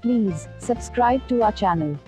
Please subscribe to our channel.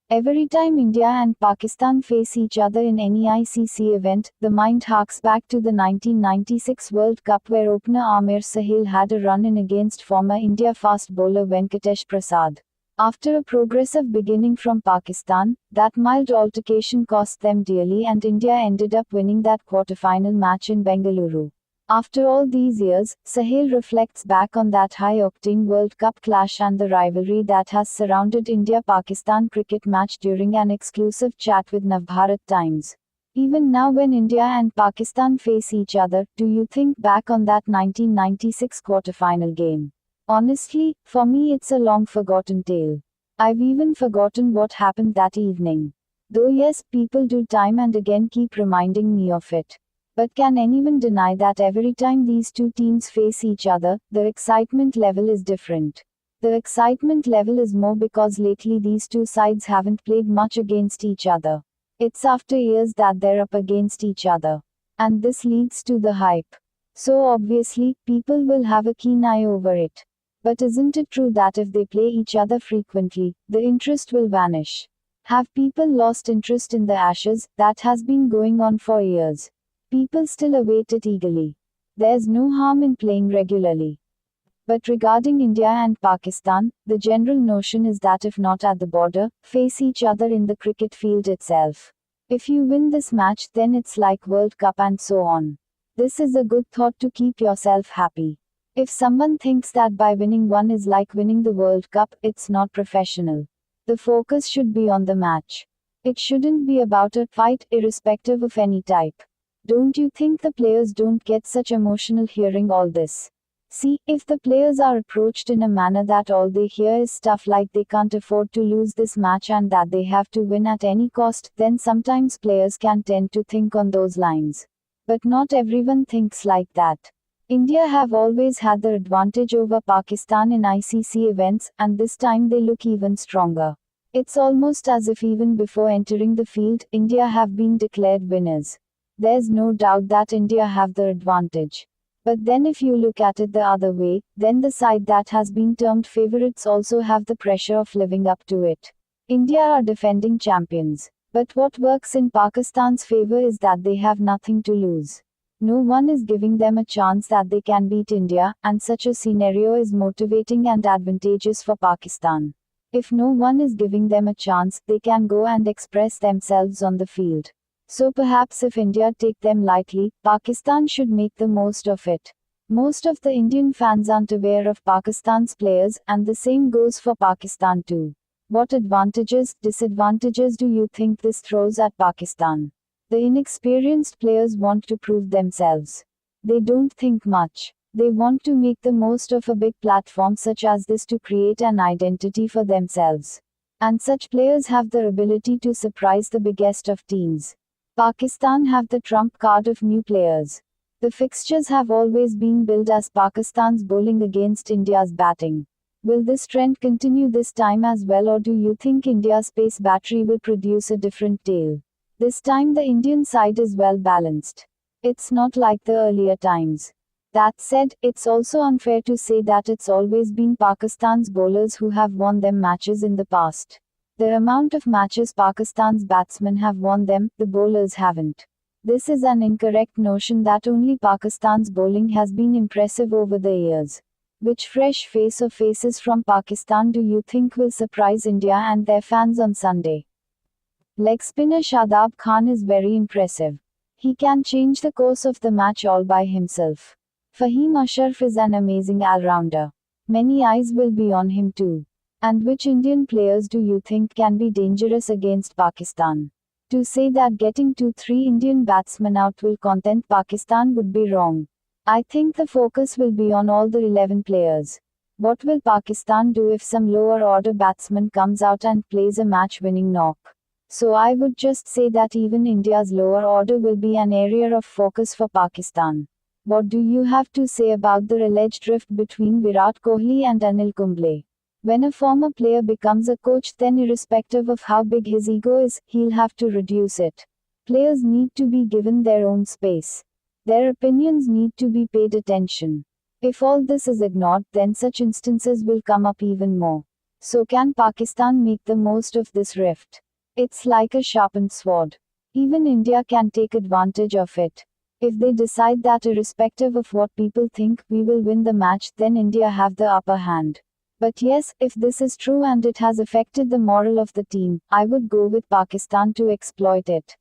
Every time India and Pakistan face each other in any ICC event, the mind harks back to the 1996 World Cup where opener Amir Sahil had a run-in against former India fast bowler Venkatesh Prasad. After a progressive beginning from Pakistan, that mild altercation cost them dearly and India ended up winning that quarter-final match in Bengaluru. After all these years, Sahil reflects back on that high-octane World Cup clash and the rivalry that has surrounded India-Pakistan cricket match during an exclusive chat with Navbharat Times. Even now when India and Pakistan face each other, do you think back on that 1996 quarter-final game? Honestly, for me it's a long-forgotten tale. I've even forgotten what happened that evening. Though yes, people do time and again keep reminding me of it. But can anyone deny that every time these two teams face each other, the excitement level is different? The excitement level is more because lately these two sides haven't played much against each other. It's after years that they're up against each other. And this leads to the hype. So obviously, people will have a keen eye over it. But isn't it true that if they play each other frequently, the interest will vanish? Have people lost interest in the Ashes? That has been going on for years. People still await it eagerly. There's no harm in playing regularly. But regarding India and Pakistan, the general notion is that if not at the border, face each other in the cricket field itself. If you win this match, then it's like World Cup and so on. This is a good thought to keep yourself happy. If someone thinks that by winning one is like winning the World Cup, it's not professional. The focus should be on the match. It shouldn't be about a fight, irrespective of any type. Don't you think the players don't get such emotional hearing all this? See, if the players are approached in a manner that all they hear is stuff like they can't afford to lose this match and that they have to win at any cost, then sometimes players can tend to think on those lines. But not everyone thinks like that. India have always had the advantage over Pakistan in ICC events, and this time they look even stronger. It's almost as if even before entering the field, India have been declared winners. There's no doubt that India have the advantage. But then if you look at it the other way, then the side that has been termed favorites also have the pressure of living up to it. India are defending champions. But what works in Pakistan's favor is that they have nothing to lose. No one is giving them a chance that they can beat India, and such a scenario is motivating and advantageous for Pakistan. If no one is giving them a chance, they can go and express themselves on the field. So perhaps if India take them lightly, Pakistan should make the most of it. Most of the Indian fans aren't aware of Pakistan's players, and the same goes for Pakistan too. What advantages, disadvantages do you think this throws at Pakistan? The inexperienced players want to prove themselves. They don't think much. They want to make the most of a big platform such as this to create an identity for themselves. And such players have the ability to surprise the biggest of teams. Pakistan have the trump card of new players. The fixtures have always been billed as Pakistan's bowling against India's batting. Will this trend continue this time as well, or do you think India's pace battery will produce a different tale? This time the Indian side is well balanced. It's not like the earlier times. That said, it's also unfair to say that it's always been Pakistan's bowlers who have won them matches in the past. The amount of matches Pakistan's batsmen have won them, the bowlers haven't. This is an incorrect notion that only Pakistan's bowling has been impressive over the years. Which fresh face or faces from Pakistan do you think will surprise India and their fans on Sunday? Leg spinner Shadab Khan is very impressive. He can change the course of the match all by himself. Fahim Ashraf is an amazing all-rounder. Many eyes will be on him too. And which Indian players do you think can be dangerous against Pakistan? To say that getting 2-3 Indian batsmen out will content Pakistan would be wrong. I think the focus will be on all the 11 players. What will Pakistan do if some lower order batsman comes out and plays a match-winning knock? So I would just say that even India's lower order will be an area of focus for Pakistan. What do you have to say about the alleged rift between Virat Kohli and Anil Kumble? When a former player becomes a coach, then irrespective of how big his ego is, he'll have to reduce it. Players need to be given their own space. Their opinions need to be paid attention. If all this is ignored, then such instances will come up even more. So can Pakistan make the most of this rift? It's like a sharpened sword. Even India can take advantage of it. If they decide that irrespective of what people think, we will win the match, then India have the upper hand. But yes, if this is true and it has affected the morale of the team, I would go with Pakistan to exploit it.